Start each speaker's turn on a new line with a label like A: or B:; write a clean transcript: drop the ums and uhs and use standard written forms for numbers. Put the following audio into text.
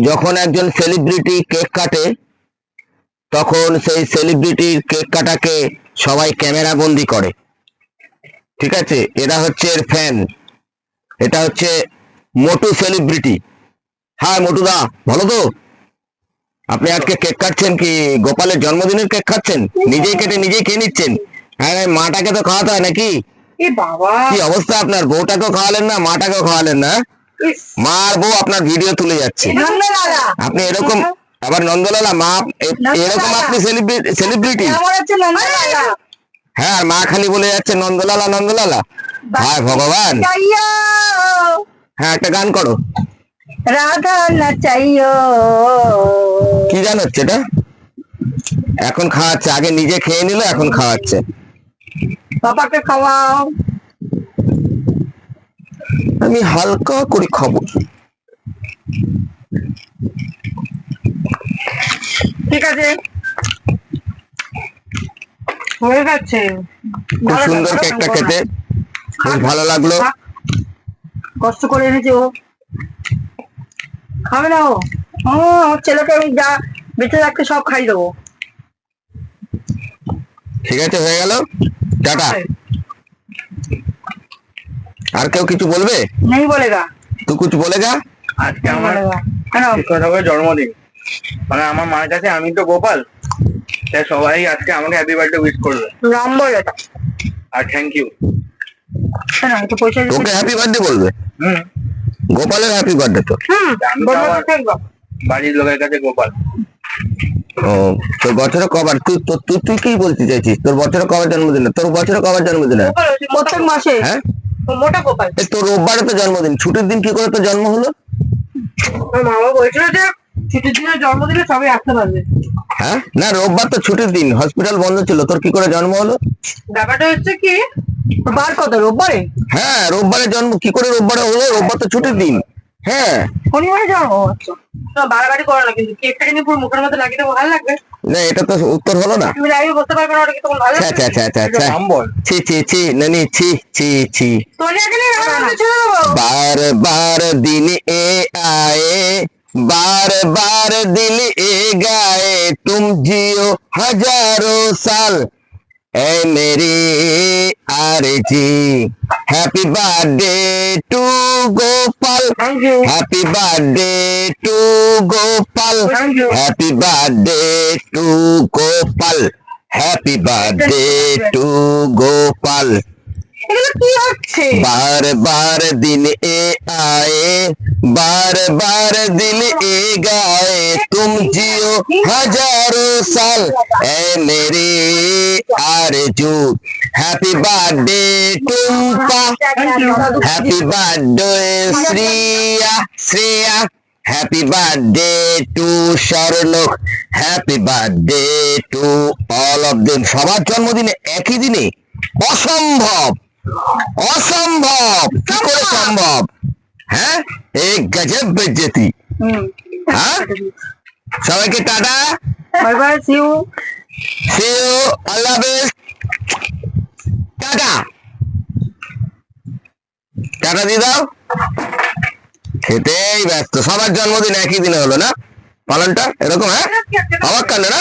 A: যখন একজন celebrity cake কাটে তখন সেই সেলিব্রিটির কেক কাটাকে সবাই ক্যামেরা বন্দি করে। ঠিক আছে, এরা হচ্ছে এর ফ্যান। এটা হচ্ছে মোটু সেলিব্রিটি। হ্যাঁ মোটুদা, ভালো তো? আপনি আজকে কেক কাটছেন কি গোপালের জন্মদিনের কেক খাচ্ছেন? নিজেই কেটে নিজেই খেয়ে নিচ্ছেন? হ্যাঁ, মাটাকে তো খাওয়াতে হয় নাকি? কি অবস্থা আপনার? বউটাকেও খাওয়ালেন না, মাটাকেও খাওয়ালেন না। মা আর বউ আপনার ভিডিও তুলে যাচ্ছে। আপনি এরকম আবার নন্দলালা মা, এরকম আপনি সেলিব্রিটি? হ্যাঁ, আর মা খালি বলে যাচ্ছে নন্দলালা নন্দলালা। হায় ভগবান। হ্যাঁ, একটা গান করো।
B: রাধা নাচাইও।
A: কি গান হচ্ছে এটা? এখন খাওয়াচ্ছে, আগে নিজে খেয়ে নিল, এখন খাওয়াচ্ছে।
B: বাবাকে খাওয়াও।
A: আমি হালকা করে খাবো।
B: ঠিক আছে, হয়ে গেছে।
A: খুব সুন্দর কেকটা খেতে, খুব ভালো লাগলো।
B: কষ্ট করে এনেছে ও, খাবে না ও? আমার ছেলেকে আমি যা বেঁচে রাখতে সব খাই দেবো।
A: ঠিক আছে, হয়ে গেল, টাটা। আর কেউ কিছু বলবে?
B: নেই বলেগা।
A: তুই কিছু বলেগা?
C: আজকে আমার জন্মদিন, মানে আমার মার কাছে আমি তো গোপাল, তাই সবাই আজকে আমাকে হ্যাপি বার্থডে উইশ করবে।
B: রাম বলে
C: আর থ্যাংক ইউ।
A: তোকে হ্যাপি বার্থডে বলবে? গোপালের হ্যাপি বার্থডে তো।
C: বাড়ির লোকের কাছে গোপাল।
A: ও, তোর বছরে কবার? তুই তুই তুই কি বলতে চাইছিস? তোর বছরে কবার জন্মদিন? তোর বছরে কবার জন্মদিন?
B: প্রত্যেক মাসে।
A: হ্যাঁ,
B: মোটা গোপাল।
A: তোর রোববারে তো জন্মদিন, ছুটির দিন কি করে তোর জন্ম হলো?
B: মা বাবা বলছিল যে ছুটির দিনে জন্মদিনে সবাই আসতে পারবে।
A: হ্যাঁ, না রোববার তো ছুটির দিন, হসপিটাল বন্ধ ছিল, তোর কি করে জন্ম হলো?
B: ব্যাপারটা হচ্ছে কি, বার কত রোববারে?
A: হ্যাঁ, রোববারে জন্ম কি করে রোববারে হলো? রোববার তো ছুটির দিন। হ্যাঁ,
B: শনিবারে জন্ম। আচ্ছা, বাড়াবাড়ি করো না কিন্তু, কেকটা কিন্তু পুরো মুখের মধ্যে লাগিয়ে দেবো, ভালো লাগবে
A: না এটা তো উত্তর হলো না।
B: তুমি লাইভে বলতে পারবে না, ওটা কি তখন ভালো লাগবে?
A: আচ্ছা আচ্ছা আচ্ছা আচ্ছা, ছি ছি ছি নানি, ছি ছি ছি।
B: সোনিয়াকে নিয়ে রান্না ছেড়ে দেবো।
A: बार बार दिन ए आए, बार बार दिल ए गाए, तुम जियो हजारों साल ए मेरी आरजी। Happy birthday to Gopal,
B: thank you.
A: Happy birthday to Gopal,
B: thank you.
A: Happy birthday to Gopal, happy birthday to Gopal.
B: এগুলো কি হচ্ছে?
A: बार बार दिन ए आए, बार बार दिल ए गाए, तुम जियो हजारों साल ए मेरी आरजू। Happy birthday Tumpa, happy birthday Shriya Shreya, happy birthday to Sherlock, happy birthday to all of them. সবার জন্মদিনে একই দিনে? অসম্ভব, অসম্ভব, কি করে সম্ভব? হ্যাঁ, এই গজব বেজ্জতি। হ্যাঁ, সবাইকে tata,
B: bye bye, see you.
A: See you, আল্লাহ হাফেজ, টাটা। টাটা দিয়ে দাও। খেতেই ব্যস্ত, সবার জন্মদিন একই দিনে হলো না পালনটা, এরকম? হ্যাঁ, অবাক কাণ্ড না?